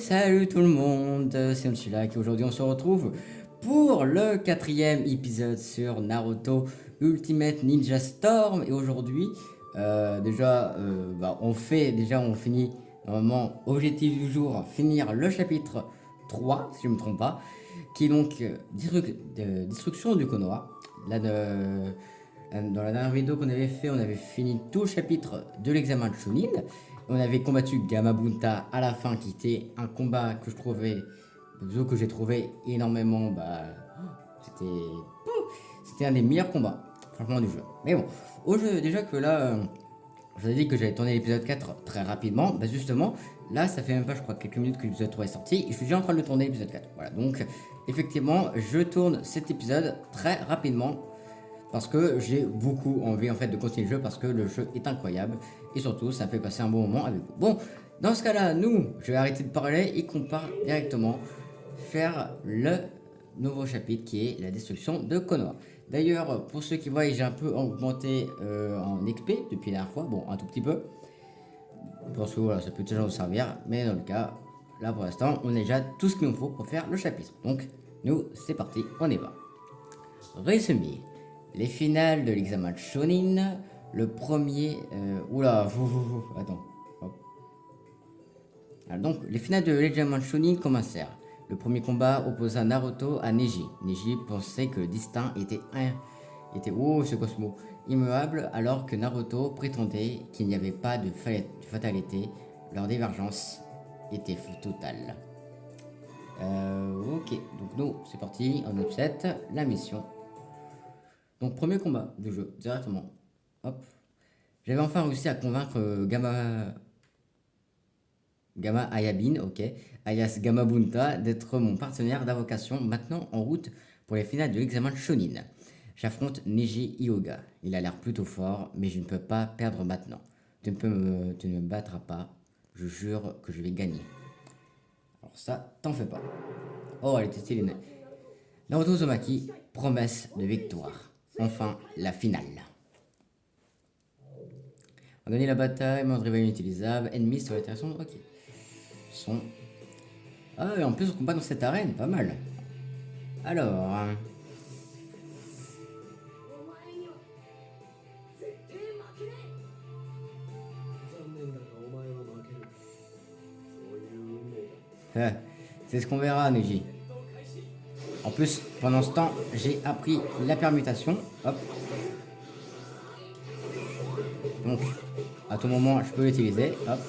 Salut tout le monde, c'est Nchila qui aujourd'hui on se retrouve pour le quatrième épisode sur Naruto Ultimate Ninja Storm. Et aujourd'hui, on finit normalement objectif du jour, finir le chapitre 3 si je ne me trompe pas, qui est donc destruction du Konoha. Dans la dernière vidéo qu'on avait fait, on avait fini tout le chapitre de l'examen de Chunin. On avait combattu Gamabunta à la fin, qui était un combat que j'ai trouvé énormément. C'était un des meilleurs combats, franchement, du jeu. Mais bon, au jeu, déjà que là, je vous ai dit que j'allais tourner l'épisode 4 très rapidement. Bah justement, là, ça fait même pas, je crois, quelques minutes que l'épisode 3 est sorti. Et je suis déjà en train de le tourner, l'épisode 4. Voilà, donc, effectivement, je tourne cet épisode très rapidement. Parce que j'ai beaucoup envie en fait de continuer le jeu parce que le jeu est incroyable et surtout ça fait passer un bon moment avec vous. Bon, dans ce cas-là, je vais arrêter de parler et qu'on part directement faire le nouveau chapitre qui est la destruction de Konoha. D'ailleurs, pour ceux qui voient, j'ai un peu augmenté en XP depuis la dernière fois, bon, un tout petit peu. Parce que voilà, ça peut toujours nous servir, mais dans le cas, là pour l'instant, on a déjà tout ce qu'il nous faut pour faire le chapitre. Donc, c'est parti, on y va. Résumé. Les finales de l'examen de Chunin, le premier... attends. Hop. Alors donc, les finales de l'examen de Chunin commencèrent. Le premier combat opposa Naruto à Neji. Neji pensait que le destin était c'est quoi ce mot, immuable, alors que Naruto prétendait qu'il n'y avait pas de fatalité. Leur divergence était totale. Ok, donc nous, c'est parti, on upset la mission. Donc premier combat du jeu, directement. Hop. J'avais enfin réussi à convaincre Gamma Ayabin, ok, alias Gamabunta, d'être mon partenaire d'invocation, maintenant en route pour les finales de l'examen de Chunin. J'affronte Neji Hyuga. Il a l'air plutôt fort, mais je ne peux pas perdre maintenant. Tu ne me battras pas. Je jure que je vais gagner. Alors ça, t'en fais pas. Oh, elle était stylée. Naruto Uzumaki, promesse de victoire. Enfin, la finale. On a gagné la bataille, mode rival inutilisable, ennemi sur l'interaction. Ok. Son. Ah, et en plus, on combat dans cette arène, pas mal. Alors. C'est ce qu'on verra, Neji. En plus, pendant ce temps, j'ai appris la permutation. Hop. Donc, à tout moment, je peux l'utiliser. Hop.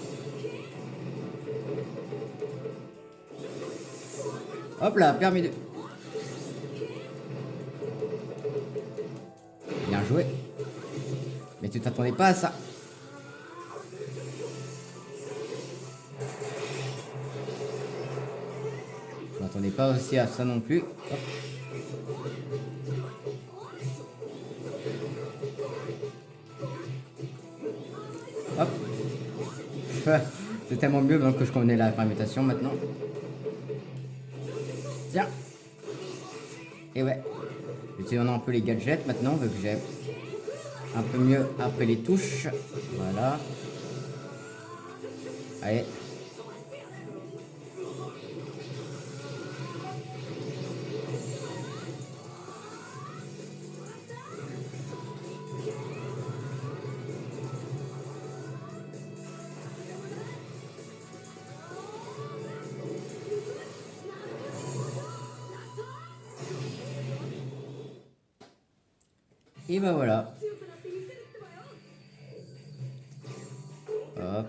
Hop là, permis de... Bien joué. Mais tu t'attendais pas à ça. Je m'attendais pas aussi à ça non plus. Hop. Hop. C'est tellement mieux que je connais la permutation maintenant. Tiens. Et ouais. J'utilise un peu les gadgets maintenant, vu que j'ai un peu mieux après les touches. Voilà. Allez. Et bah voilà. Hop.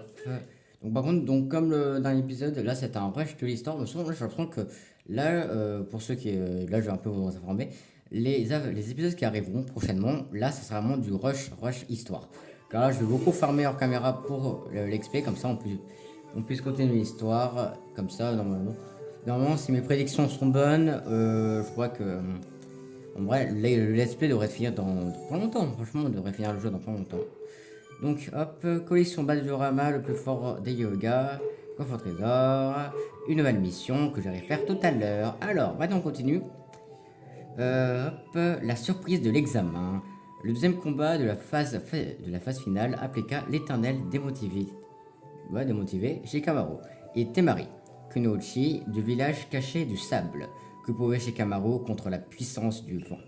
Donc par contre, comme dans l'épisode, là c'était un rush de l'histoire. Mais souvent, là, j'ai l'impression que là, pour ceux qui... là, je vais un peu vous informer. Les épisodes qui arriveront prochainement, là, ça sera vraiment du rush histoire. Car là, je vais beaucoup farmer hors caméra pour l'XP, comme ça on puisse continuer l'histoire. Comme ça, normalement, si mes prédictions sont bonnes, je crois que... En vrai, le let's play devrait finir dans pas longtemps. Franchement, on devrait finir le jeu dans pas longtemps. Donc, hop, collection bas de diorama, le plus fort des yoga, coffre au trésor, une nouvelle mission que j'allais faire tout à l'heure. Alors, maintenant on continue. Hop, la surprise de l'examen. Le deuxième combat de la phase finale appliqua l'éternel démotivé Shikamaru et Temari. Kunoichi du village caché du sable que pouvait Shikamaru contre la puissance du vent.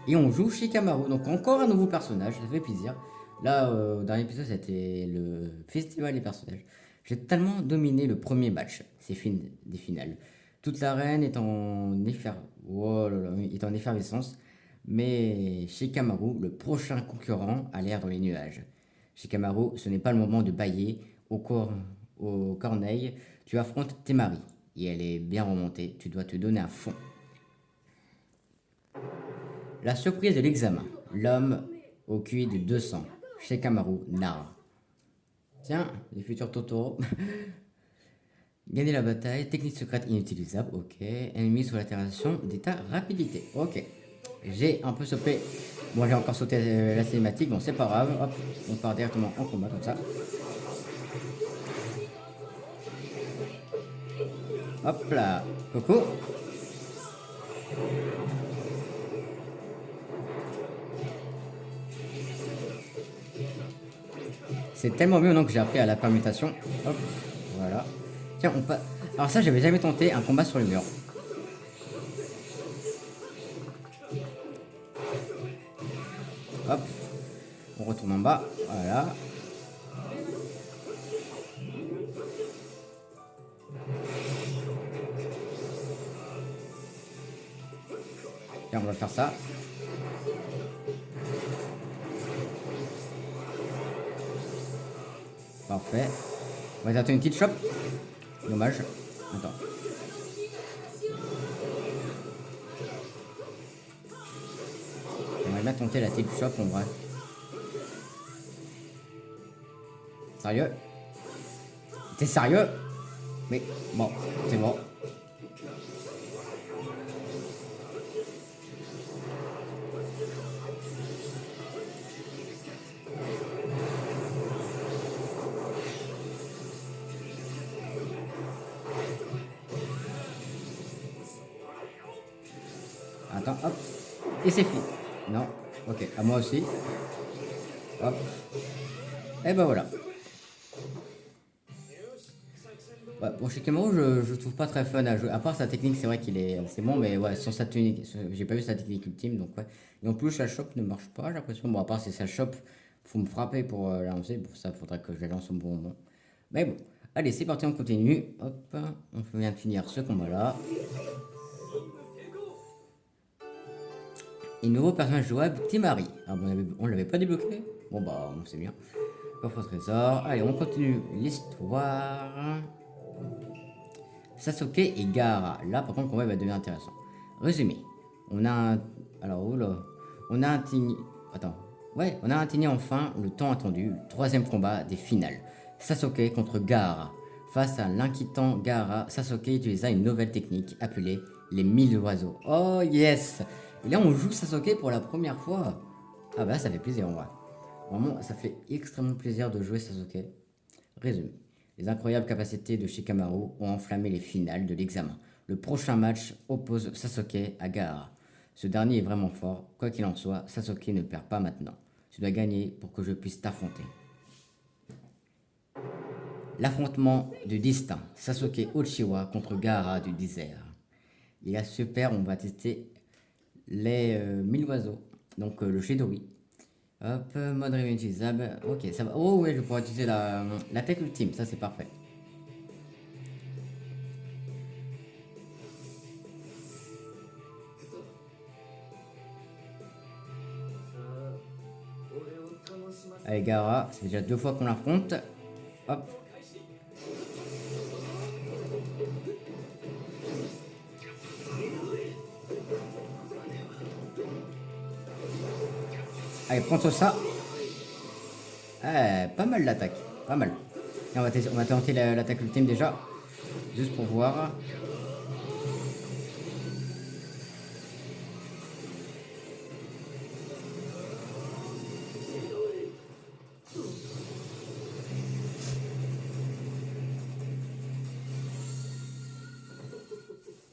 Et on joue Shikamaru, donc encore un nouveau personnage, ça fait plaisir. Là, dans l'épisode, c'était le festival des personnages. J'ai tellement dominé le premier match, des finales. Toute l'arène est oh là là, est en effervescence, mais Shikamaru, le prochain concurrent, a l'air dans les nuages. Shikamaru, ce n'est pas le moment de bailler au corneille. Tu affrontes Temari, et elle est bien remontée, tu dois te donner à fond. La surprise de l'examen. L'homme au QI de 200. Shikamaru narre. Tiens, les futurs Totoro. Gagner la bataille. Technique secrète inutilisable. Ok. Ennemi sous l'altération d'état rapidité. Ok. J'ai un peu sauté. Bon, j'ai encore sauté la cinématique. Bon, c'est pas grave. Hop, on part directement en combat comme ça. Hop là. Coucou. C'est tellement mieux maintenant que j'ai appris à la permutation. Hop, voilà. Tiens, on peut... Alors ça, j'avais jamais tenté un combat sur le mur. Hop, on retourne en bas. Voilà. Tiens, on va faire ça. Parfait. On va tenter une petite chope. Dommage. Attends. J'aimerais bien tenter la petite chope en vrai. Sérieux? T'es sérieux? Mais bon, c'est bon. Attends, hop. Et c'est fini. Non. Ok, à moi aussi. Hop. Et ben voilà. Ouais, bon, Shikamaru, je trouve pas très fun à jouer. À part sa technique, c'est vrai c'est bon, mais ouais, sans sa technique, j'ai pas vu sa technique ultime, donc ouais. Et en plus, sa chope ne marche pas, j'ai l'impression. Bon, à part c'est sa chope, faut me frapper pour la lancer. Pour ça, faudrait que je la lance au bon moment. Mais bon, allez, c'est parti, on continue. Hop, on vient de finir ce combat-là. Et nouveau personnage jouable, Temari. Ah, bon, on l'avait pas débloqué? Bon, bah, c'est bien. Coffre au trésor. Allez, on continue l'histoire. Sasuke et Gaara. Là, par contre, le combat va devenir intéressant. Résumé. On a un... Alors, oula. On a un tini... Attends. Ouais, on a intigné enfin le temps attendu, le troisième combat des finales. Sasuke contre Gaara. Face à l'inquiétant Gaara, Sasuke utilisa une nouvelle technique appelée les 1000 oiseaux. Oh yes! Et là, on joue Sasuke pour la première fois. Ah bah, ça fait plaisir en vrai. Vraiment, ça fait extrêmement plaisir de jouer Sasuke. Résumé. Les incroyables capacités de Shikamaru ont enflammé les finales de l'examen. Le prochain match oppose Sasuke à Gaara. Ce dernier est vraiment fort. Quoi qu'il en soit, Sasuke ne perd pas maintenant. Tu dois gagner pour que je puisse t'affronter. L'affrontement du destin. Sasuke Uchiwa contre Gaara du désert. Les gars, super, on va tester les 1000 oiseaux. Donc le Shidori. Hop, mode réutilisable. Ok, ça va. Oh ouais, je pourrais utiliser la tech ultime, ça c'est parfait. Allez, Gaara, c'est déjà 2 fois qu'on l'affronte. Hop. Allez, prends-toi ça. Pas mal l'attaque, pas mal. Et on va tenter l'attaque ultime déjà, juste pour voir.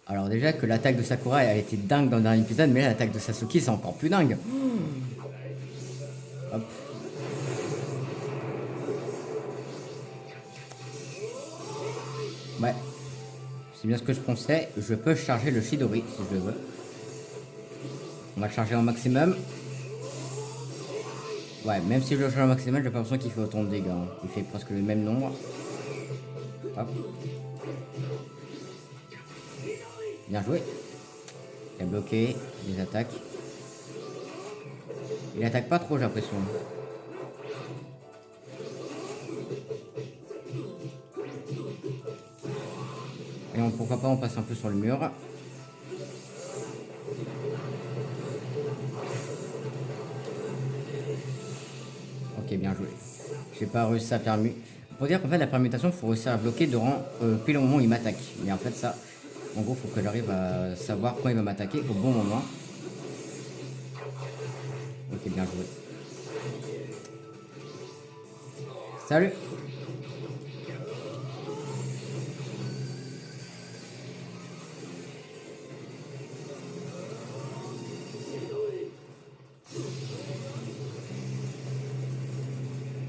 Alors déjà que l'attaque de Sakura elle était dingue dans le dernier épisode, mais l'attaque de Sasuke c'est encore plus dingue. Hop. Ouais, c'est bien ce que je pensais. Je peux charger le Chidori si je le veux. On va le charger au maximum. Ouais, même si je le charge au maximum, j'ai pas l'impression qu'il fait autant de dégâts, hein. Il fait presque le même nombre. Hop. Bien joué. Il a bloqué les attaques. Il attaque pas trop, j'ai l'impression. Et pourquoi pas on passe un peu sur le mur. Ok, bien joué. J'ai pas réussi à faire mieux. Pour dire qu'en fait la permutation, il faut réussir à bloquer durant pile au moment où il m'attaque. Mais en fait ça, en gros, faut que j'arrive à savoir quand il va m'attaquer au bon moment. Ok, bien joué. Salut.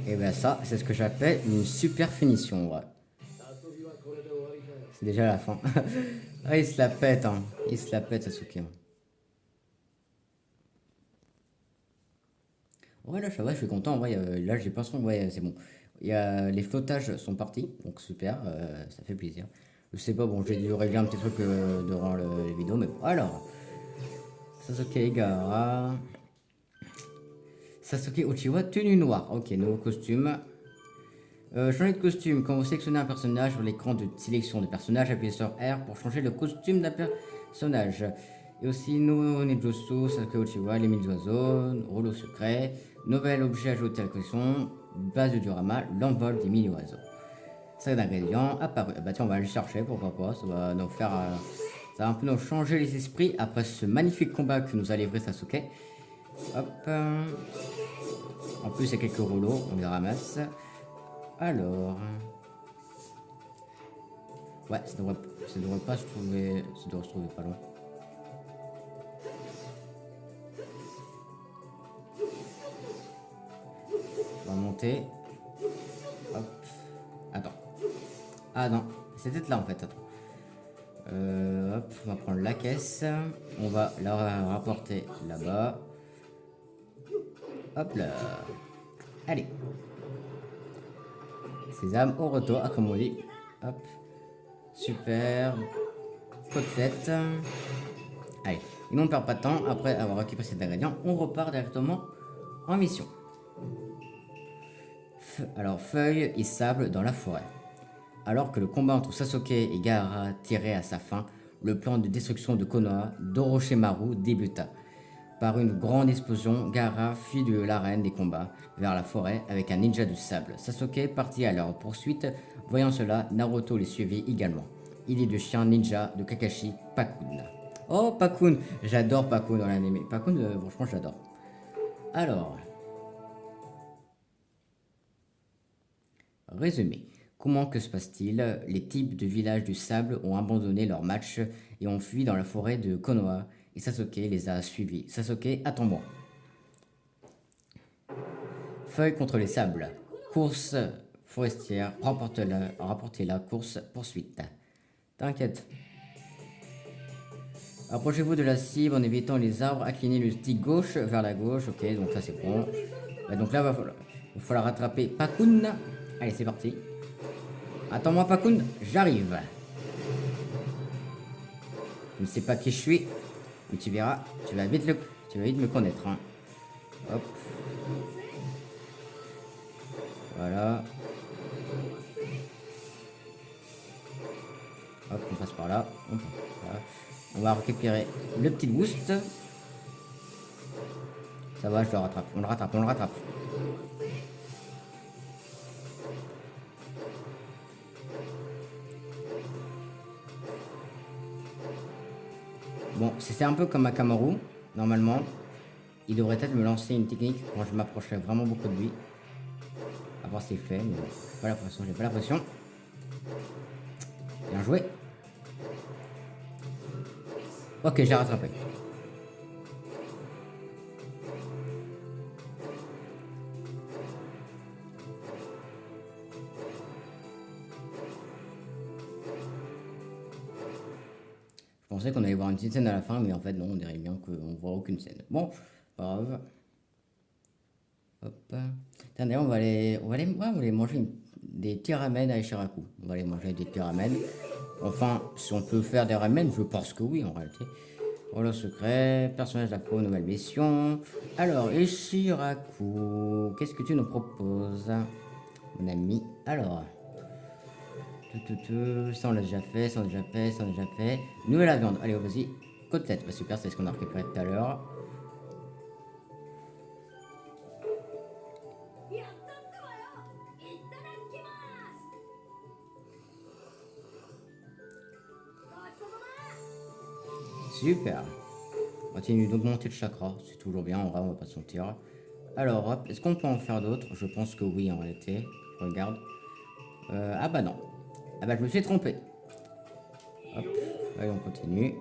Et ben ça, c'est ce que j'appelle une super finition. Ouais. C'est déjà la fin. Ah, il se la pète, hein. Il se la pète, Sasuke, hein. Ouais, là, ça va, je suis content. Ouais, là, j'ai pas son. Ouais, c'est bon. Les flottages sont partis, donc super, ça fait plaisir. Je sais pas, bon, j'ai dû régler un petit truc durant les vidéos, mais bon. Alors, Sasuke Igahara. Sasuke Uchiwa, tenue noire. Ok, nouveau costume. Changer de costume. Quand vous sélectionnez un personnage sur l'écran de sélection de personnage, appuyez sur R pour changer le costume d'un personnage. Et aussi, nouveau Nejutsu, Sasuke Uchiwa, les 1000 oiseaux, rouleau secret, nouvel objet ajouté à la collection, base de diorama, l'envol des 1000 oiseaux. C'est d'ingrédients apparu. Bah tiens, on va aller le chercher, pourquoi pas. Ça va nous faire. Ça va un peu nous changer les esprits après ce magnifique combat que nous a livré Sasuke. Hop. En plus, il y a quelques rouleaux, on les ramasse. Alors. Ouais, ça devrait pas se trouver. Ça devrait se trouver pas loin. On va monter. Hop. Attends. Ah non, c'est peut-être là en fait. Attends. Hop, on va prendre la caisse. On va la rapporter là-bas. Hop là. Allez. Sésame au retour, ah, comme on dit. Hop. Super. Côtelette. Allez. Et on ne perd pas de temps. Après avoir récupéré cet ingrédient, on repart directement en mission. Alors, feuilles et sable dans la forêt. Alors que le combat entre Sasuke et Gaara tirait à sa fin, le plan de destruction de Konoha d'Orochimaru débuta. Par une grande explosion, Gaara fuit de l'arène des combats vers la forêt avec un ninja du sable. Sasuke partit à leur poursuite. Voyant cela, Naruto les suivit également. Il est de chien ninja de Kakashi Pakun. Oh, Pakun. J'adore Pakun dans l'anime. Pakun, franchement, j'adore. Alors, résumé. Comment que se passe-t-il? Les types de villages du sable ont abandonné leur match et ont fui dans la forêt de Konoha et Sasuke les a suivis. Sasuke, attends-moi. Feuille contre les sables. Course forestière. Rapportez-la. Course poursuite. T'inquiète. Approchez-vous de la cible en évitant les arbres. Inclinez le stick gauche vers la gauche. Ok, donc ça c'est bon. Donc là, il va falloir rattraper Pakun. Allez, c'est parti. Attends-moi, Pakun. J'arrive. Je ne sais pas qui je suis, mais tu verras. Tu vas vite me connaître, hein. Hop. Voilà. Hop, on passe par là. Voilà. On va récupérer le petit boost. Ça va, je le rattrape. On le rattrape, on le rattrape. Bon, c'est un peu comme Akamaru. Normalement, il devrait peut-être me lancer une technique quand je m'approcherai vraiment beaucoup de lui. À voir s'il fait, mais bon, j'ai pas l'impression, j'ai pas l'impression. Bien joué. Ok, j'ai rattrapé. avoir une petite scène à la fin, mais en fait, non, on dirait bien qu'on voit aucune scène. Bon, pas grave. Hop. Tiens, d'ailleurs, ouais, on va aller manger des petits ramen à Ishiraku. On va aller manger des petits ramen. Enfin, si on peut faire des ramen, je pense que oui, en réalité. Rôle secret, personnage d'appro, nouvelle mission. Alors, Ishiraku, qu'est-ce que tu nous proposes, mon ami? Alors, ça on l'a déjà fait, ça on l'a déjà fait, ça on l'a déjà fait. Nouvelle à viande, allez, vas-y. Côtelette, bah, super, c'est ce qu'on a récupéré tout à l'heure. Super. On continue d'augmenter le chakra, c'est toujours bien, en vrai, on va pas se mentir. Alors, hop, est-ce qu'on peut en faire d'autres? Je pense que oui, en réalité. Je regarde. Ah bah non. Ah bah je me suis trompé. Hop, allez, on continue.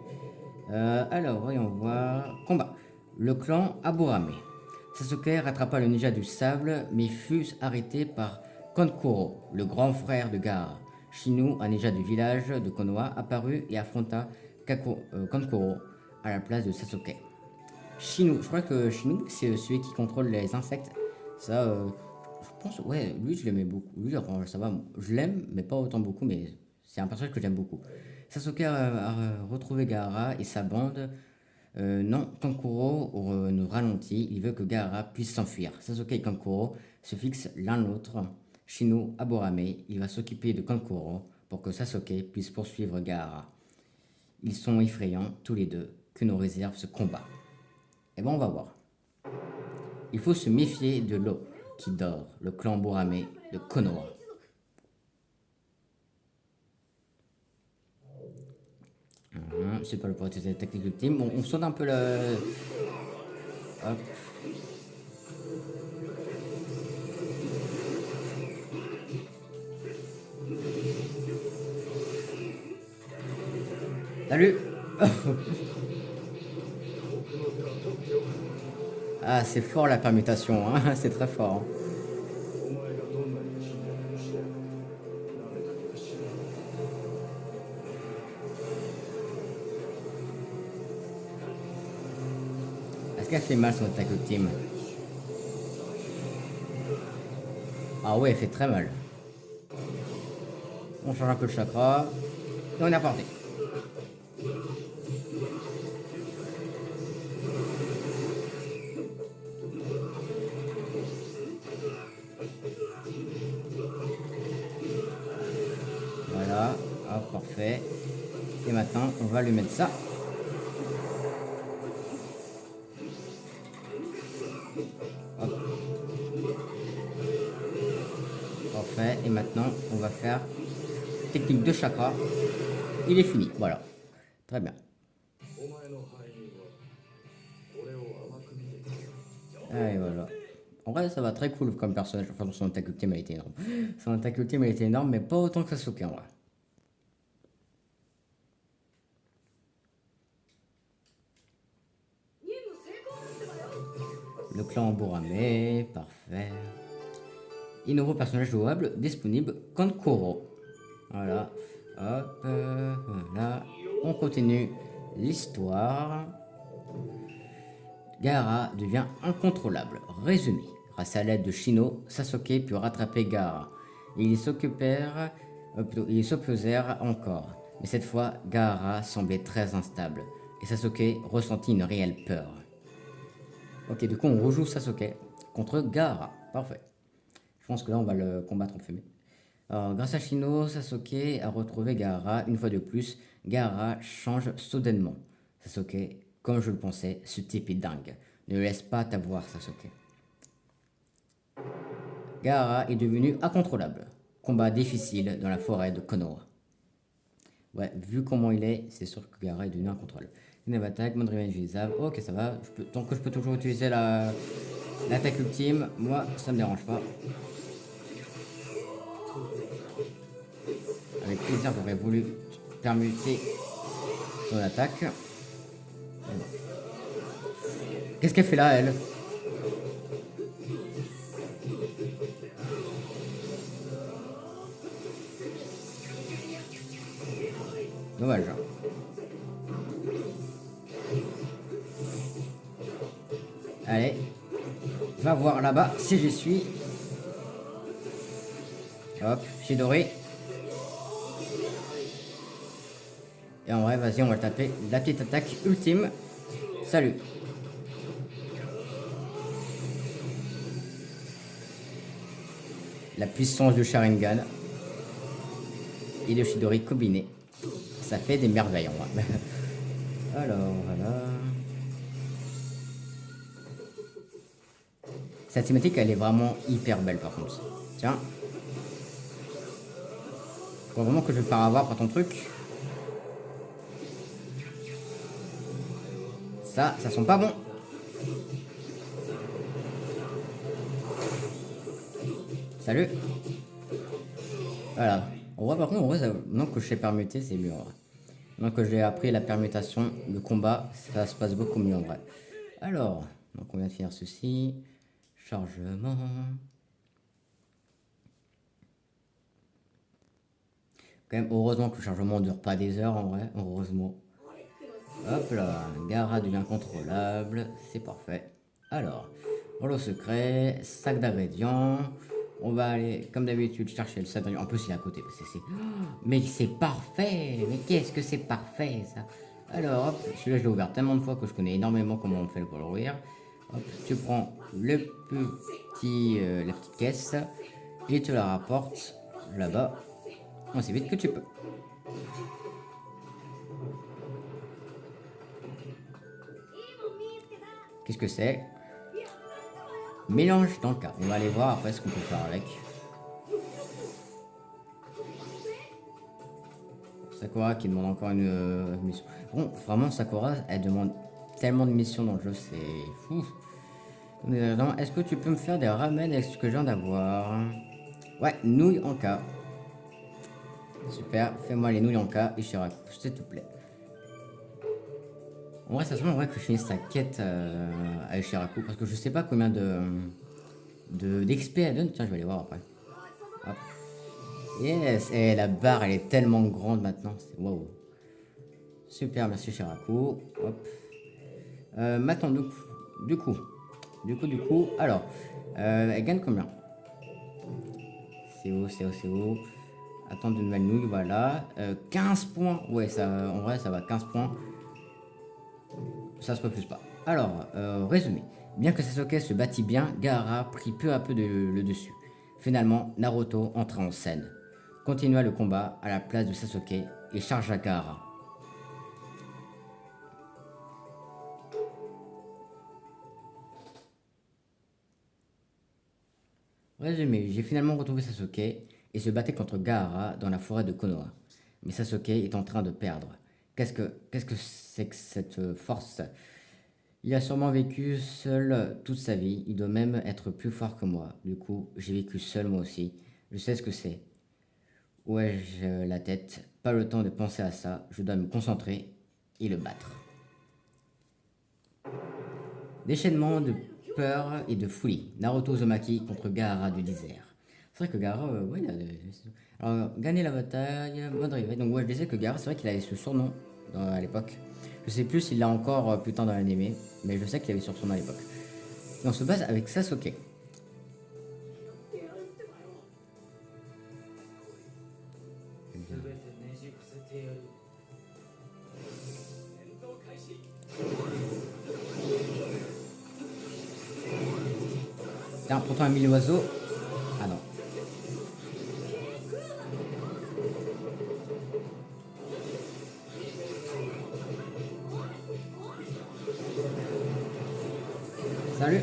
Alors, voyons voir. Combat. Le clan Aburame. Sasuke rattrapa le ninja du sable, mais fut arrêté par Kankuro, le grand frère de Gaara. Shinu, un ninja du village de Konoha, apparut et affronta Kankuro à la place de Sasuke. Shinu, je crois que Shinu, c'est celui qui contrôle les insectes. Ça, je pense, ouais, lui, je l'aimais beaucoup. Lui, ça va, je l'aime, mais pas autant beaucoup, mais c'est un personnage que j'aime beaucoup. Sasuke a retrouvé Gaara et sa bande. Non, Kankuro nous ralentit, il veut que Gaara puisse s'enfuir. Sasuke et Kankuro se fixent l'un l'autre. Shinu Aburame, il va s'occuper de Kankuro pour que Sasuke puisse poursuivre Gaara. Ils sont effrayants, tous les deux, que nous réserve ce combat. Eh ben, on va voir. Il faut se méfier de l'eau qui dort, le clan Burame de Konoha. C'est pas le pour utiliser la technique ultime. Bon, on sonne un peu le. Hop. Salut. Ah, c'est fort la permutation, hein. C'est très fort, hein. Est-ce qu'elle fait mal son attaque ultime? Ah ouais, elle fait très mal. On change un peu le chakra. Et on est reparti. Voilà, hop, parfait. Et maintenant, on va lui mettre ça. Hop. Parfait. Et maintenant, on va faire technique de chakra. Il est fini, voilà. Très bien. Et voilà. En vrai, ça va très cool comme personnage. Enfin, son attaque ultime, elle était énorme. Son attaque ultime, elle était énorme, mais pas autant que Sasuke en vrai. Le clan Burame, parfait. Et nouveau personnage jouable disponible, Kankuro. Voilà. Hop, voilà. On continue l'histoire. Gaara devient incontrôlable. Résumé. Grâce à l'aide de Shino, Sasuke put rattraper Gaara. Et ils s'opposèrent encore. Mais cette fois, Gaara semblait très instable. Et Sasuke ressentit une réelle peur. Ok, du coup, on rejoue Sasuke contre Gaara. Parfait. Je pense que là, on va le combattre en fumée. Alors, grâce à Shino, Sasuke a retrouvé Gaara. Une fois de plus, Gaara change soudainement. Sasuke, comme je le pensais, ce type est dingue. Ne le laisse pas t'avoir, Sasuke. Gaara est devenu incontrôlable. Combat difficile dans la forêt de Konoha. Ouais, vu comment il est, c'est sûr que Gaara est devenu incontrôlable. Une attaque, mode revenge utilisable. Ok, ça va. Tant que je peux toujours utiliser l'attaque ultime, moi, ça me dérange pas. Avec plaisir, j'aurais voulu permuter ton attaque. Qu'est-ce qu'elle fait là, elle? Dommage. Allez. Va voir là-bas si j'y suis. Hop, Chidori. Et en vrai, vas-y, on va taper la petite attaque ultime. Salut. La puissance du Sharingan et de Chidori combiné. Ça fait des merveilles en vrai. Alors, voilà. Cette cinématique, elle est vraiment hyper belle par contre. Tiens. Je crois vraiment que je vais me faire avoir par ton truc. Ça sent pas bon. Salut. Voilà. En vrai, par contre, en vrai, maintenant que je sais permuter, c'est mieux en vrai. Maintenant que j'ai appris la permutation, le combat, ça se passe beaucoup mieux en vrai. Alors, donc on vient de finir ceci. Chargement. Quand même, heureusement que le chargement ne dure pas des heures en vrai, heureusement. Hop là, Gaara devient contrôlable, c'est parfait. Alors, rouleau secret, sac d'ingrédients. On va aller, comme d'habitude, chercher le sac d'ingrédients. En plus, il est à côté. Mais c'est parfait. Mais qu'est-ce que c'est parfait, ça. Alors, hop, celui-là, je l'ai ouvert tellement de fois que je connais énormément comment on fait pour l'ouvrir. Hop, tu prends la petite caisse et tu la rapportes là-bas aussi vite que tu peux. Qu'est-ce que c'est? Mélange d'encas. On va aller voir après ce qu'on peut faire avec. Sakura qui demande encore une mission. Bon, vraiment, Sakura, elle demande tellement de missions dans le jeu, c'est fou. Est-ce que tu peux me faire des ramen avec ce que je viens d'avoir? Ouais, nouilles en cas. Super, fais-moi les nouilles en cas, Ishiraku, s'il te plaît. En vrai, ça se voit que je finisse sa quête à Ishiraku, parce que je sais pas combien d'XP elle donne. Tiens, je vais aller voir après. Hop. Yes, et la barre, elle est tellement grande maintenant. Waouh. Super, merci Ishiraku. Hop. Maintenant, du coup, alors, elle gagne combien? C'est où? Attends de nouvelles nouilles, voilà. 15 points. Ouais, ça, en vrai, ça va, 15 points. Ça se refuse pas. Alors, résumé. Bien que Sasuke se bâtit bien, Gaara prit peu à peu le dessus. Finalement, Naruto entra en scène, continua le combat à la place de Sasuke et chargea Gaara. Résumé, j'ai finalement retrouvé Sasuke et se battait contre Gaara dans la forêt de Konoha. Mais Sasuke est en train de perdre. Qu'est-ce que c'est que cette force? Il a sûrement vécu seul toute sa vie. Il doit même être plus fort que moi. Du coup, j'ai vécu seul moi aussi. Je sais ce que c'est. Ouais, j'ai la tête. Pas le temps de penser à ça. Je dois me concentrer et le battre. Déchaînement de peur et de folie. Naruto Uzumaki contre Gaara du désert. C'est vrai que Gaara, ouais, il a alors, gagner la bataille, mode rivet. Donc, ouais, je disais que Gaara, c'est vrai qu'il avait ce surnom à l'époque. Je sais plus s'il l'a encore plus tard dans l'anime, mais je sais qu'il avait ce surnom à l'époque. Et on se base avec Sasuke. Tiens, pourtant un mille oiseaux. Ah non. Salut.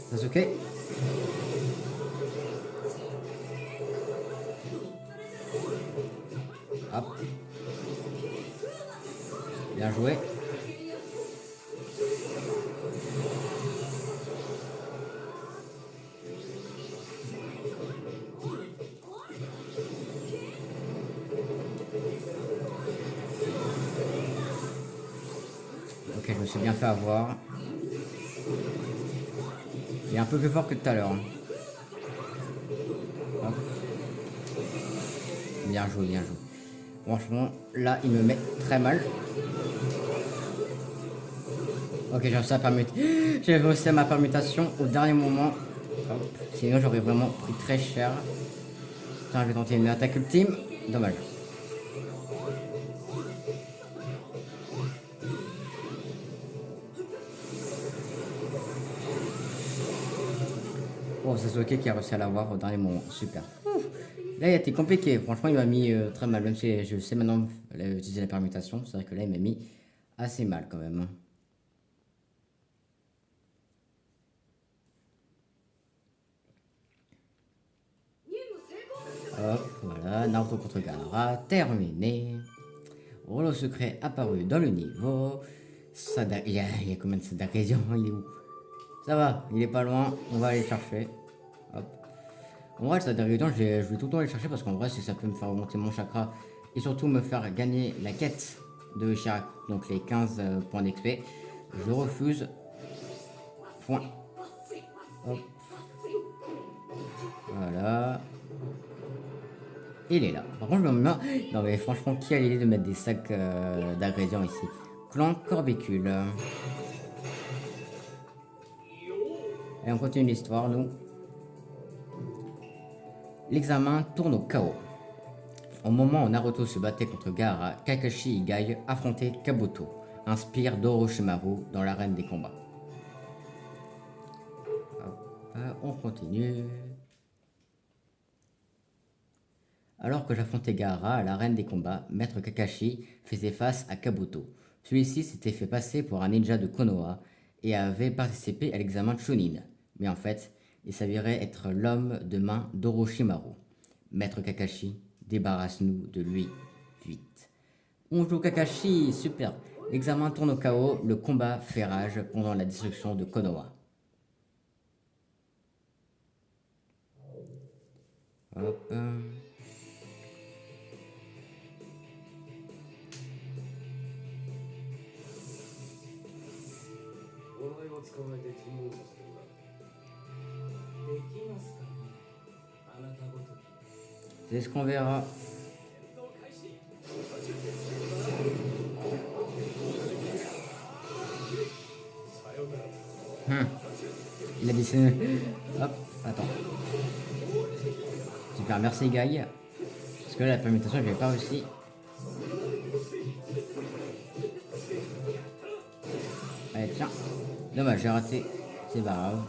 Sasuke. Hop. Bien joué. Ok, je me suis bien fait avoir. Il est un peu plus fort que tout à l'heure. Hein. Bien joué, bien joué. Franchement, là, il me met très mal. Ok, j'ai réussi à j'ai réussi à ma permutation au dernier moment. Hop. Sinon, j'aurais vraiment pris très cher. Putain, je vais tenter une attaque ultime. Dommage. Oh, Sasuke qui a réussi à l'avoir au dernier moment. Super. Là, il a été compliqué. Franchement, il m'a mis très mal. Même si je sais maintenant utiliser la permutation. C'est vrai que là, il m'a mis assez mal quand même. Hop, voilà. Naruto contre Gaara. Terminé. Rôle secret apparu dans le niveau. Il y a combien de d'ingrédients? Il est où? Ça va, il est pas loin. On va aller le chercher. Hop. En vrai, ça d'ingrédients, je vais tout le temps aller le chercher parce qu'en vrai, si ça peut me faire remonter mon chakra et surtout me faire gagner la quête de Chirac, donc les 15 points d'XP, je refuse. Point. Hop. Voilà. Il est là. Par contre, je me demande. Non, mais franchement, qui a l'idée de mettre des sacs d'ingrédients ici? Clan Corbicule. Et on continue l'histoire, nous. L'examen tourne au chaos. Au moment où Naruto se battait contre Gaara, Kakashi Igai affrontait Kabuto, inspire d'Orochimaru dans l'arène des combats. Hop, on continue. Alors que j'affrontais Gaara à l'arène des combats, Maître Kakashi faisait face à Kabuto. Celui-ci s'était fait passer pour un ninja de Konoha et avait participé à l'examen de Chunin. Mais en fait, il s'avérait être l'homme de main d'Orochimaru. Maître Kakashi, débarrasse-nous de lui, vite. On joue Kakashi, super. L'examen tourne au chaos, le combat fait rage pendant la destruction de Konoha. Hop. C'est ce qu'on verra. Il a dessiné. Hop, attends. Super, merci Guy. Parce que là, la permutation, je n'avais pas réussi. Allez, tiens. Dommage, j'ai raté. C'est pas grave.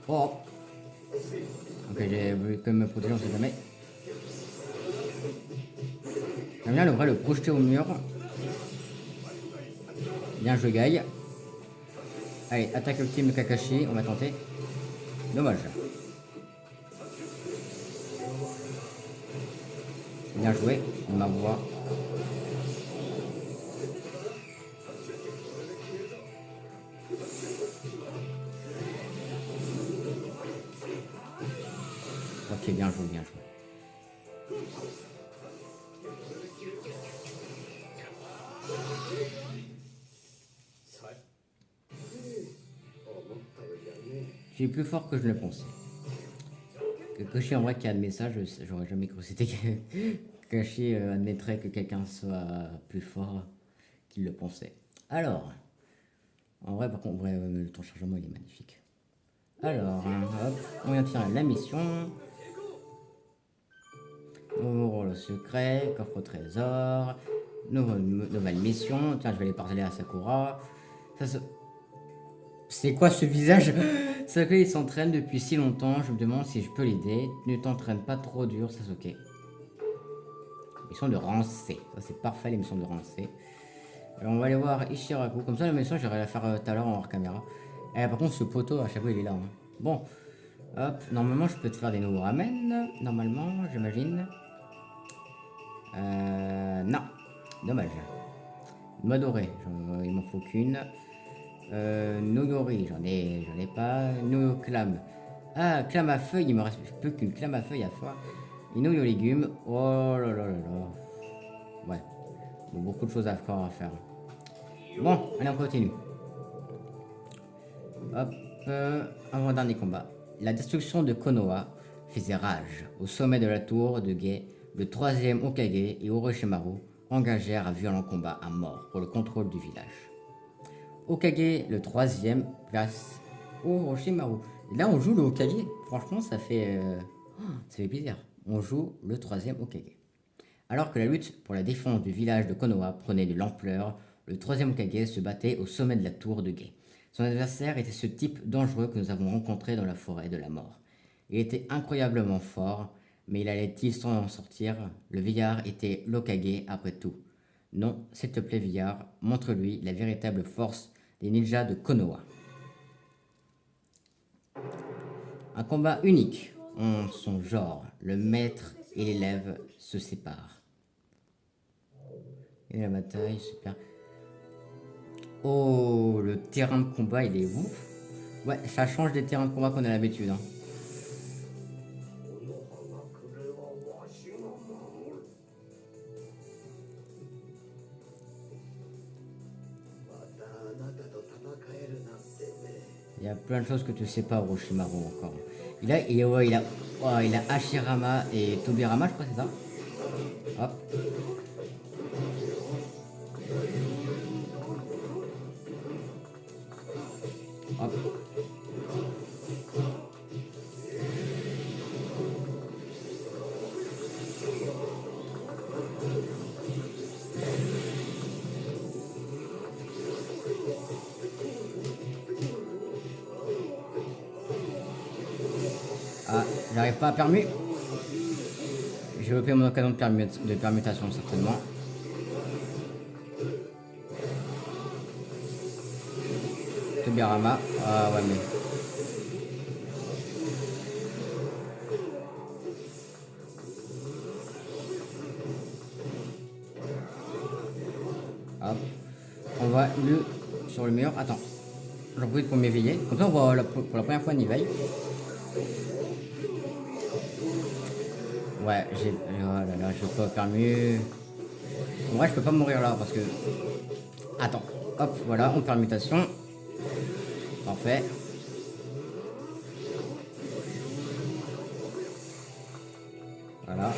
Oh. Ok, j'ai voulu quand même me protéger, on sait jamais. J'aime bien le vrai le projeter au mur. Bien joué, Guy. Allez, attaque ultime de Kakashi, on va tenter. Dommage. Bien joué, on ma voix. Ok, bien joué, bien joué. J'ai plus fort que je le pensais. Kakashi en vrai qui admet ça, j'aurais jamais cru. C'était Kakashi admettrait que quelqu'un soit plus fort qu'il le pensait. Alors, en vrai par contre, ouais, ton chargement il est magnifique. Alors, hop, on vient de faire la mission. Nouveau rôle secret, coffre au trésor, nouvelle mission. Tiens, je vais les parler à Sakura. C'est quoi ce visage? Sasuke il s'entraîne depuis si longtemps, je me demande si je peux l'aider. Ne t'entraîne pas trop dur, Sasuke. Mission de Rancé, ça c'est parfait les missions de Rancé. Alors on va aller voir Ishiraku, comme ça la mission j'aurais la faire tout à l'heure en hors caméra. Par contre ce poteau à chaque fois il est là. Hein. Bon, hop, normalement je peux te faire des nouveaux ramen, normalement j'imagine. Non, dommage. Madoré, il m'en faut qu'une. Nogori, j'en ai pas. Noyo Clam. Ah, Clam à feuille, il me reste plus qu'une Clam à feuille à fois. Et Noyo légumes. Oh là là là là. Ouais, bon, beaucoup de choses à faire. Bon, allez, on continue. Hop, avant-dernier combat. La destruction de Konoha faisait rage. Au sommet de la tour de Gai, le troisième Hokage et Orochimaru engagèrent un violent combat à mort pour le contrôle du village. Hokage, le troisième, place Orochimaru. Et là, on joue le Hokage. Franchement, ça fait plaisir. On joue le troisième Hokage. Alors que la lutte pour la défense du village de Konoha prenait de l'ampleur, le troisième Hokage se battait au sommet de la tour de Gai. Son adversaire était ce type dangereux que nous avons rencontré dans la forêt de la mort. Il était incroyablement fort, mais il allait-il s'en sortir? Le vieillard était l'Hokage après tout. Non, s'il te plaît vieillard, montre-lui la véritable force des ninjas de Konoha. Un combat unique en son genre, le maître et l'élève se séparent. Et la bataille, super. Oh, le terrain de combat, il est ouf. Ouais, ça change des terrains de combat qu'on a l'habitude. Hein. Il y a plein de choses que tu sais pas, Orochimaru, encore. Il a Hashirama et Tobirama, je crois, c'est ça. Hop. Hop. Ah, j'arrive pas à permu. J'ai loupé mon occasion de permutation, certainement. Tobirama. Ah ouais, mais... Hop. On va sur le mur. Attends. J'en profite pour m'éveiller. Comme ça, on voit pour la première fois une veille. Ouais, oh là là, je peux pas permu. En vrai, je peux pas mourir là parce que. Attends. Hop, voilà, en permutation. Parfait. Voilà.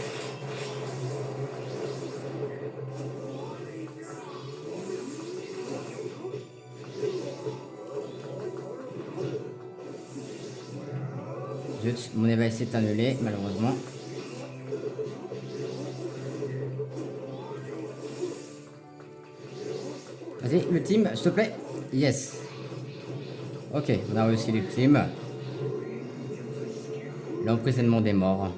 Zut, mon éveil s'est annulé, malheureusement. Vas-y, le team, s'il te plaît. Yes. Ok, on a réussi le team. L'emprisonnement des morts.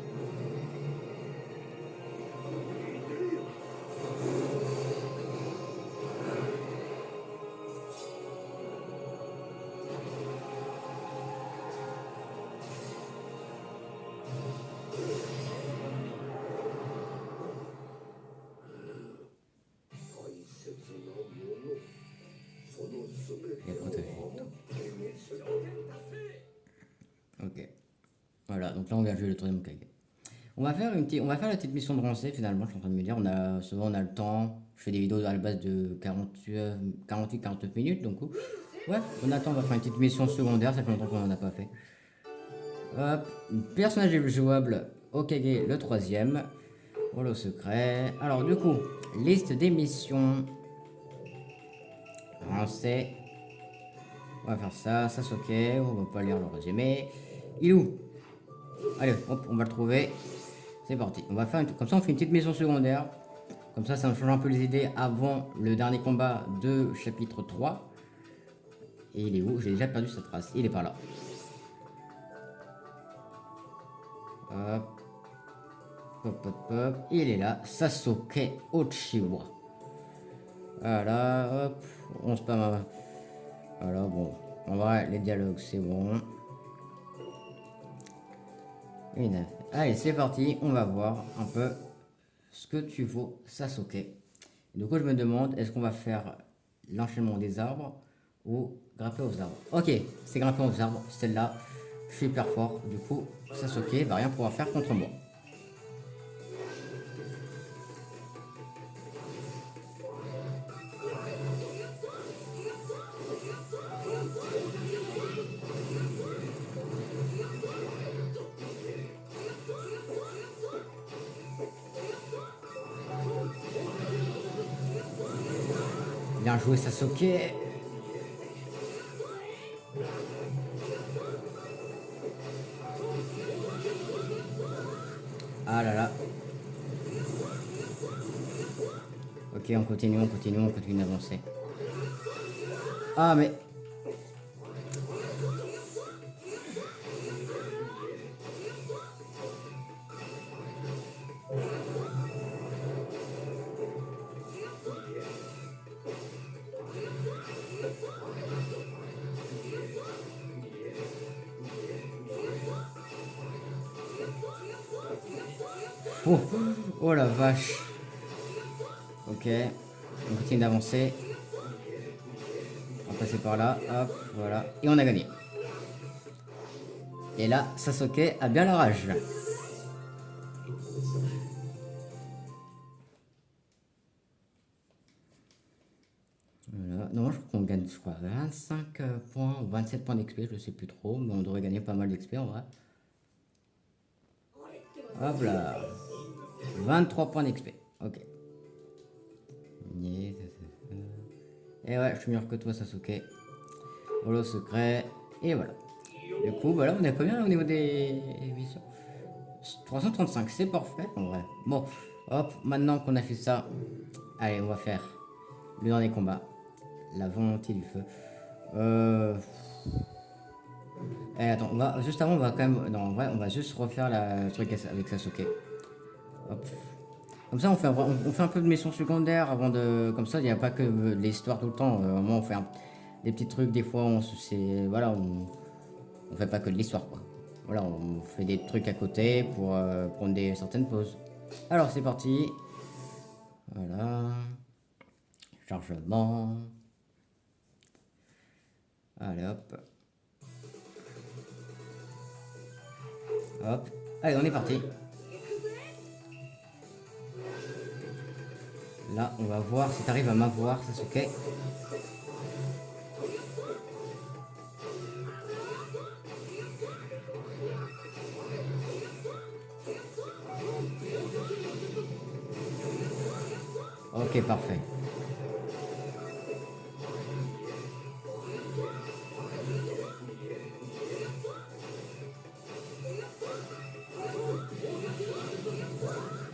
Et protégé. Ok. Voilà, donc là on vient de jouer le troisième Hokage. On va faire la petite mission de rancée finalement, je suis en train de me dire, souvent on a le temps, je fais des vidéos à la base de 48-49 minutes, donc ouais, on attend, on va faire une petite mission secondaire, ça fait longtemps qu'on n'en a pas fait. Hop, personnage jouable, Hokage le troisième, holo secret. Alors du coup, liste des missions, rancée, on va faire ça, Sasuke, on va pas lire le résumé, il est où? Allez, hop, on va le trouver. C'est parti. On va faire comme ça, on fait une petite mission secondaire. Comme ça nous change un peu les idées avant le dernier combat de chapitre 3. Et il est où? J'ai déjà perdu cette trace. Il est par là. Hop. Hop, hop, hop. Il est là. Sasuke Uchiwa. Voilà, hop. On se pas. Voilà, bon. On va les dialogues, c'est bon. Allez, c'est parti, on va voir un peu ce que tu vaux, Sasuke. Du coup, je me demande, est-ce qu'on va faire l'enchaînement des arbres ou grimper aux arbres? Ok, c'est grimper aux arbres, celle-là, je suis hyper fort. Du coup, Sasuke va rien pouvoir faire contre moi. Bien joué Sasuke. Ah là là. Ok, on continue d'avancer. Ah mais... Oh, oh la vache. Ok, on continue d'avancer. On va passer par là, hop, voilà. Et on a gagné. Et là, Sasuke a bien la rage. Voilà. Non, je crois qu'on gagne, je crois, 25 points ou 27 points d'XP, je sais plus trop, mais on devrait gagner pas mal d'XP en vrai. Hop là. 23 points d'XP. Ok. Et ouais, je suis meilleur que toi, Sasuke. Holo secret. Et voilà. Du coup, voilà, on est combien au niveau des missions? 335, c'est parfait en vrai. Bon, hop, maintenant qu'on a fait ça, allez, on va faire le dernier combat. La volonté du feu. Attends, juste avant, on va quand même. Non, en vrai, on va juste refaire le truc avec Sasuke. Hop. Comme ça, on fait un peu de missions secondaires avant de. Comme ça, il n'y a pas que l'histoire tout le temps. Au moins, on fait des petits trucs, des fois, voilà, on fait pas que de l'histoire, quoi. Voilà, on fait des trucs à côté pour prendre certaines pauses. Alors, c'est parti. Voilà. Chargement. Allez, hop. Hop. Allez, on est parti. Là, on va voir si t'arrives à m'avoir, Sasuke. Ok, parfait.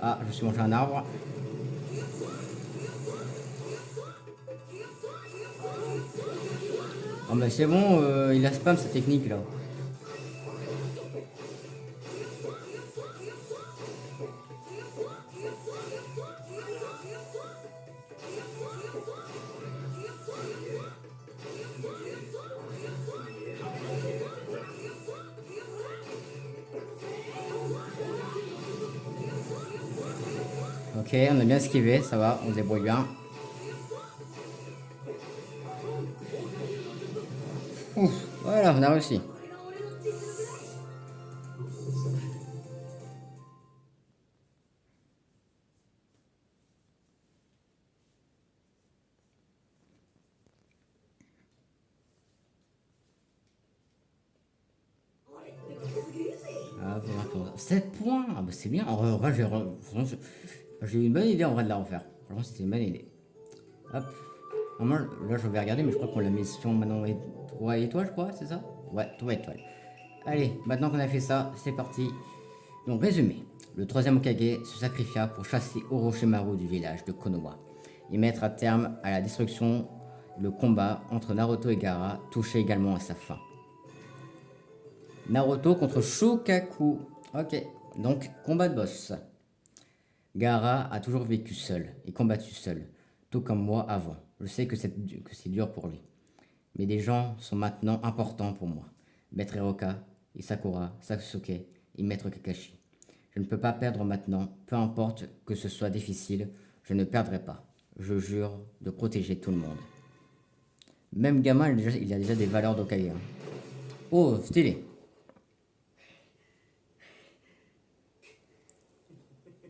Ah, je suis mangé un arbre. Oh, mais c'est bon, il a spam sa technique là. Ok, on a bien esquivé, ça va, on se débrouille bien. Ouf, voilà, on a réussi. Ah, bon, attends. 7 points. Ah, bah c'est bien. En vrai, franchement, j'ai eu une bonne idée en vrai de la refaire. Franchement, c'était une bonne idée. Hop. Normalement, là, je vais regarder, mais je crois qu'on l'a mis sur maintenant 3 étoiles, je crois, c'est ça? Ouais, 3 étoiles. Allez, maintenant qu'on a fait ça, c'est parti. Donc, résumé. Le troisième Hokage se sacrifia pour chasser Orochimaru du village de Konoha et mettre à terme à la destruction. Le combat entre Naruto et Gaara touchait également à sa fin. Naruto contre Shokaku. Ok, donc combat de boss. Gaara a toujours vécu seul et combattu seul, tout comme moi avant. Je sais que c'est dur pour lui. Mais des gens sont maintenant importants pour moi. Maître Hiroka, Isakura, Sasuke et Maître Kakashi. Je ne peux pas perdre maintenant, peu importe que ce soit difficile, je ne perdrai pas. Je jure de protéger tout le monde. Même gamin, il a déjà des valeurs d'Okage. Hein. Oh, stylé.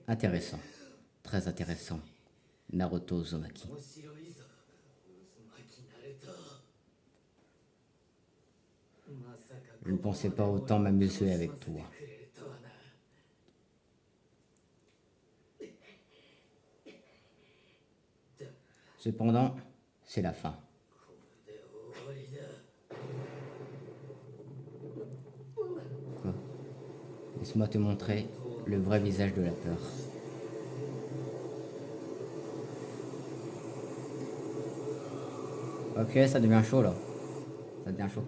Intéressant. Très intéressant. Naruto Uzumaki. Je ne pensais pas autant m'amuser avec toi. Cependant, c'est la fin. Quoi? Laisse-moi te montrer le vrai visage de la peur. Ok, ça devient chaud là. Ça devient chaud.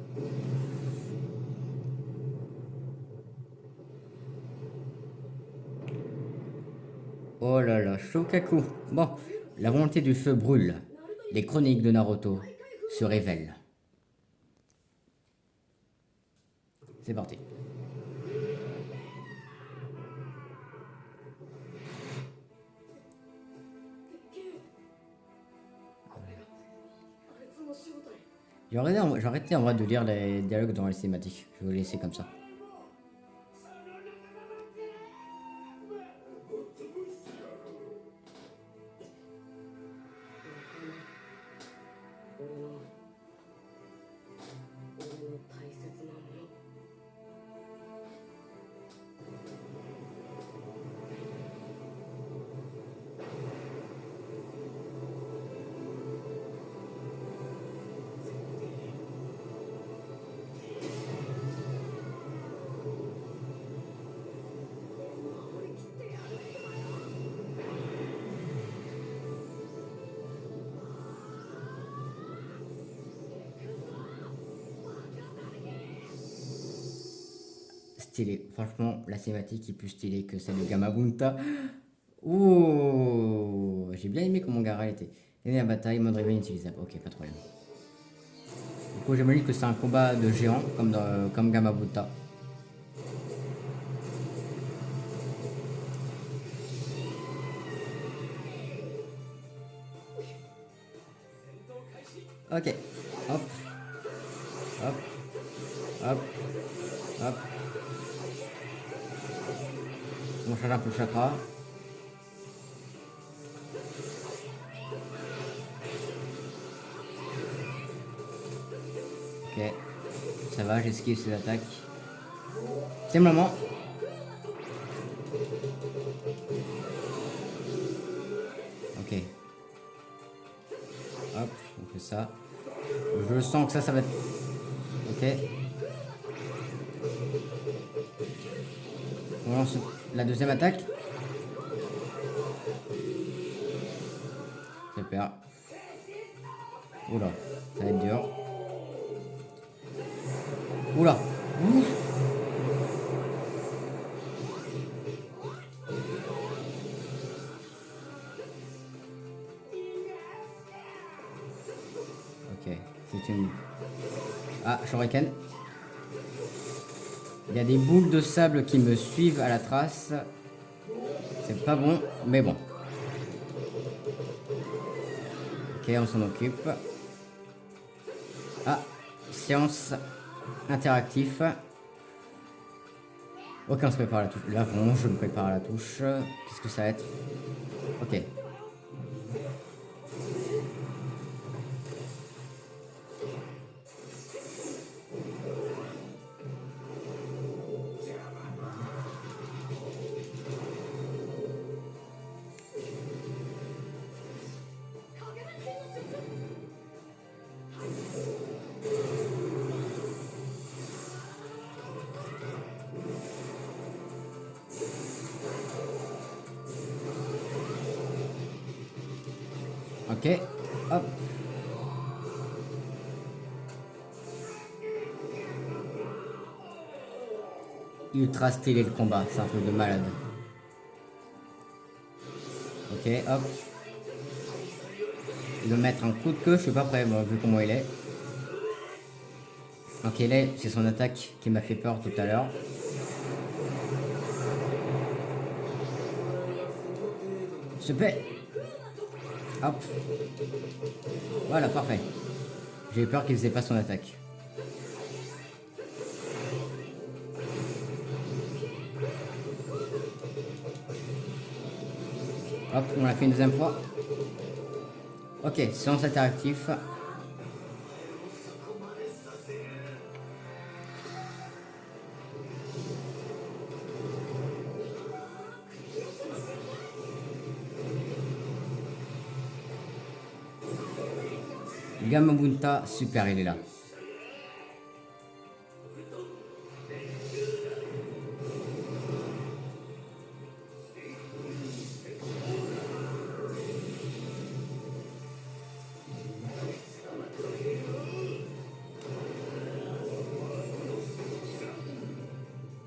Oh là là, Shokaku. Bon, la volonté du feu brûle. Les chroniques de Naruto se révèlent. C'est parti. J'ai arrêté en vrai de lire les dialogues dans les cinématiques. Je vais vous laisser comme ça. Stylé. Franchement, la cinématique est plus stylée que celle de Gamabunta. Oh, j'ai bien aimé comment Gaara était. Et la bataille, mode réveil inutilisable. Ok, pas de problème. Du coup, j'imagine que c'est un combat de géants, comme Gamabunta. Ok. Hop. Hop. Hop. Hop. On change un peu le chakra. Ok. Ça va, j'esquive ses attaques. C'est le moment. Ok. Hop, on fait ça. Je sens que ça va être... Ok. On lance la deuxième attaque. Super. Oula, ça va être dur. Oula. Ouf. Ok, c'est une... Ah, Shuriken. Il y a des boules de sable qui me suivent à la trace. C'est pas bon, mais bon. Ok, on s'en occupe. Ah, séance interactif. Ok, on se prépare à la touche. Là, vraiment, je me prépare à la touche. Qu'est-ce que ça va être? Ok. Ok, hop. Ultra stylé le combat, c'est un truc de malade. Ok, hop. Il veut mettre un coup de queue, je suis pas prêt, bon, vu comment il est. Ok, là, c'est son attaque qui m'a fait peur tout à l'heure. Super. Hop. Voilà, parfait. J'ai eu peur qu'il faisait pas son attaque. Hop, on l'a fait une deuxième fois. Ok, séance interactif. Gamabunta, super, il est là.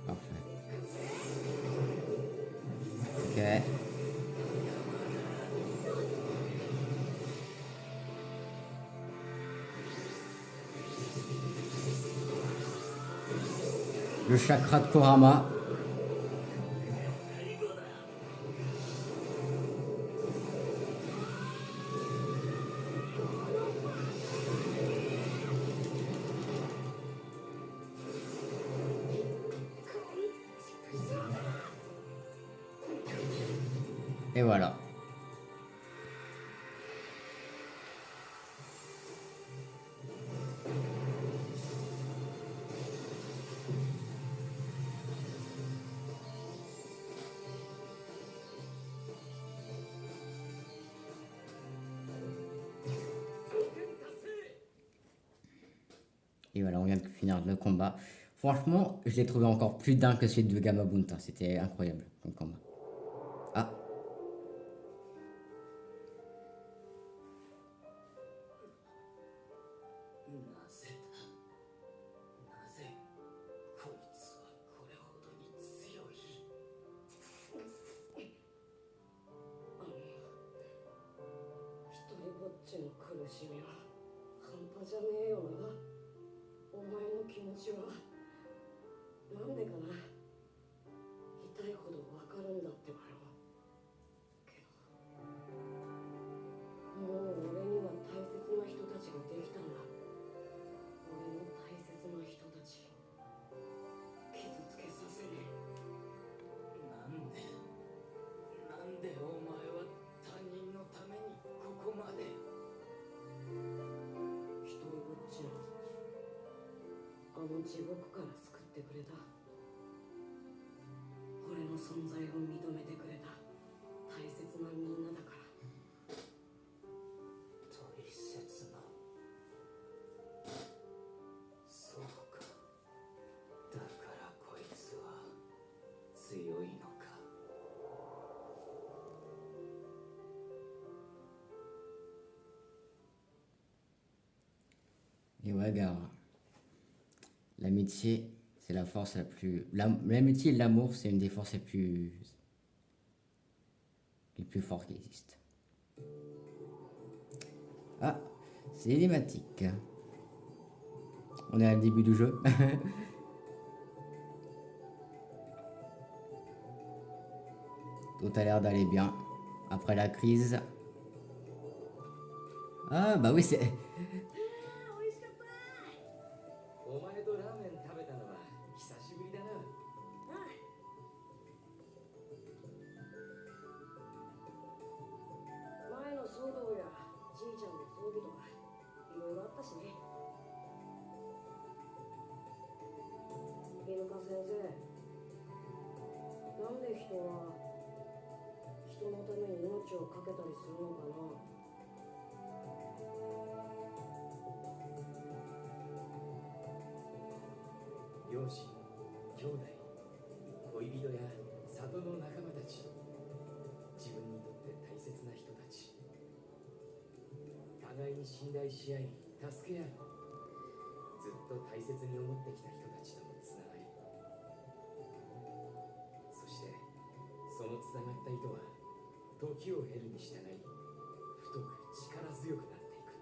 Parfait. Ok. Le chakra de Korama. Et voilà. Et voilà, on vient de finir le combat. Franchement, je l'ai trouvé encore plus dingue que celui de Gamabunta. C'était incroyable comme combat. Ah, なぜだ。なぜこいつはこれほどに強い。一人ぼっちの苦しみは半端じゃねえよな。お前の気持ちはなんでかな。痛いほどわかるんだってばよ。けどもう俺には大切な人たちができたんだ。俺の大切な人たち傷つけさせねえ。なんでお前は他人のためにここまで。一人ぼっちのあの地獄から救ってくれた。俺の存在を認めてくれた大切なみんなだから。大切な。そうか。だからこいつは強いのか。et ouais, gars. L'amitié, c'est la force la plus. L'amitié et l'amour, c'est une des forces les plus fortes qui existent. Ah, c'est cinématique. On est à le début du jeu. Tout a l'air d'aller bien. Après la crise. Ah, bah oui, c'est. お前とラーメン食べたのは久しぶりだな。前の騒動やじいちゃんの葬儀とかいろいろあったしね。犬科先生、なんで人は人のために命を懸けたりするのかな。両親、兄弟、恋人や里の仲間たち、自分にとって大切な人たち、互いに信頼し合い、助け合い、ずっと大切に思ってきた人たちとのつながり。そしてそのつながった糸は時を経るに従い太く力強くなっていく。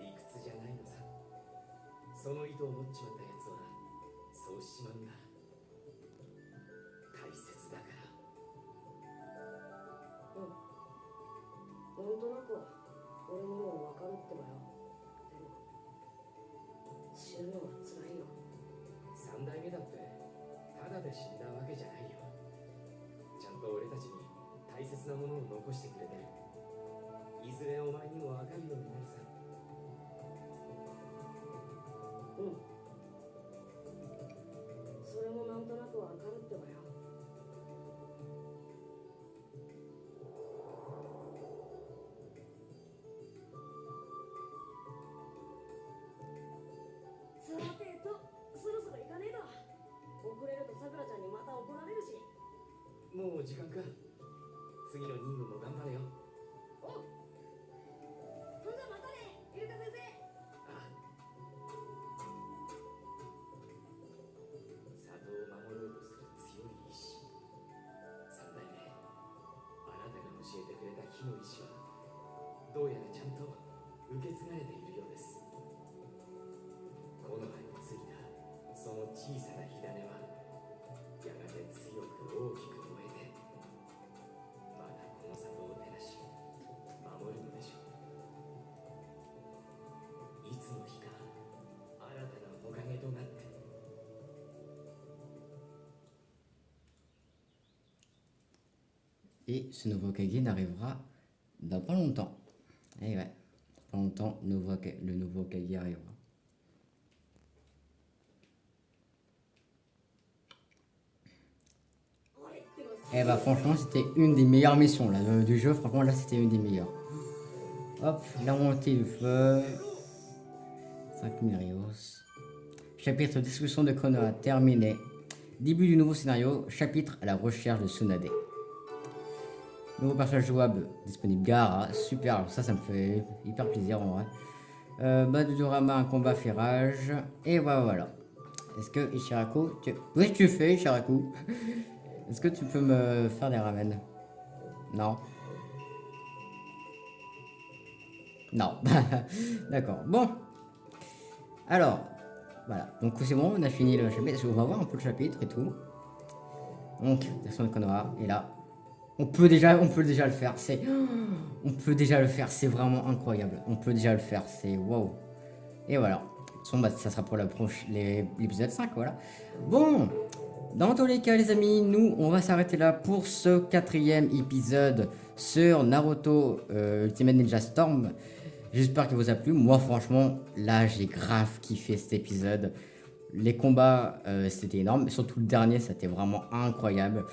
理屈じゃないのさ。その糸を持っちまったやつはそうしちまうんだ。大切だから。なんとなくは俺にも分かるってばよ。でも死ぬのは辛いよ。三代目だってただで死んだわけじゃないよ。ちゃんと俺たちに大切なものを残してくれてる。いずれお前にも分かるようになるさ。それもなんとなくわかるってばよ。もう時間か。次の任務も頑張れよ。おう。それじゃまたね、イルカ先生。ああ。里を守ろうとする強い意志。三代目、あなたが教えてくれた火の意志はどうやらちゃんと受け継がれているようです。木の葉についたその小さな火種はやがて強く大きく燃えて、またこの里を照らし守るのでしょう。いつの日か新たな木陰となって。 Et ce nouveau Kage n'arrivera dans pas longtemps. Et ouais, pas longtemps, le nouveau Kage arrivera. Et bah franchement c'était une des meilleures missions là, du jeu, franchement là c'était une des meilleures. Hop, la montée du feu. 5000 Rios. Chapitre discussion de Konoha terminé. Début du nouveau scénario, chapitre à la recherche de Tsunade. Nouveau personnage jouable disponible, Gaara, super, alors ça me fait hyper plaisir en vrai. Bas du diorama, un combat fait rage, et voilà. Est-ce que Ishiraku, oui tu fais Ishiraku. Est-ce que tu peux me faire des ramen? Non. Non. D'accord, bon. Alors, voilà, donc c'est bon, on a fini le chapitre, on va voir un peu le chapitre et tout. Donc, version de Konoha, et là, on peut déjà le faire, c'est vraiment incroyable, on peut déjà le faire, c'est wow. Et voilà, bah, ça sera pour l'épisode 5, voilà. Bon, dans tous les cas les amis, nous on va s'arrêter là pour ce 4e épisode sur Naruto Ultimate Ninja Storm. J'espère qu'il vous a plu, moi franchement, là j'ai grave kiffé cet épisode. Les combats, c'était énorme, surtout le dernier, c'était vraiment incroyable.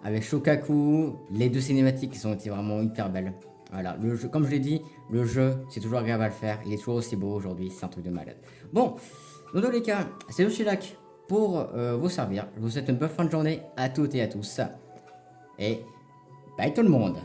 Avec Shokaku, les 2 cinématiques qui ont été vraiment hyper belles. Voilà, le jeu, comme je l'ai dit, le jeu, c'est toujours agréable à le faire. Il est toujours aussi beau aujourd'hui, c'est un truc de malade. Bon, dans tous les cas, c'est Yoshilak pour vous servir. Je vous souhaite une bonne fin de journée à toutes et à tous. Et bye tout le monde!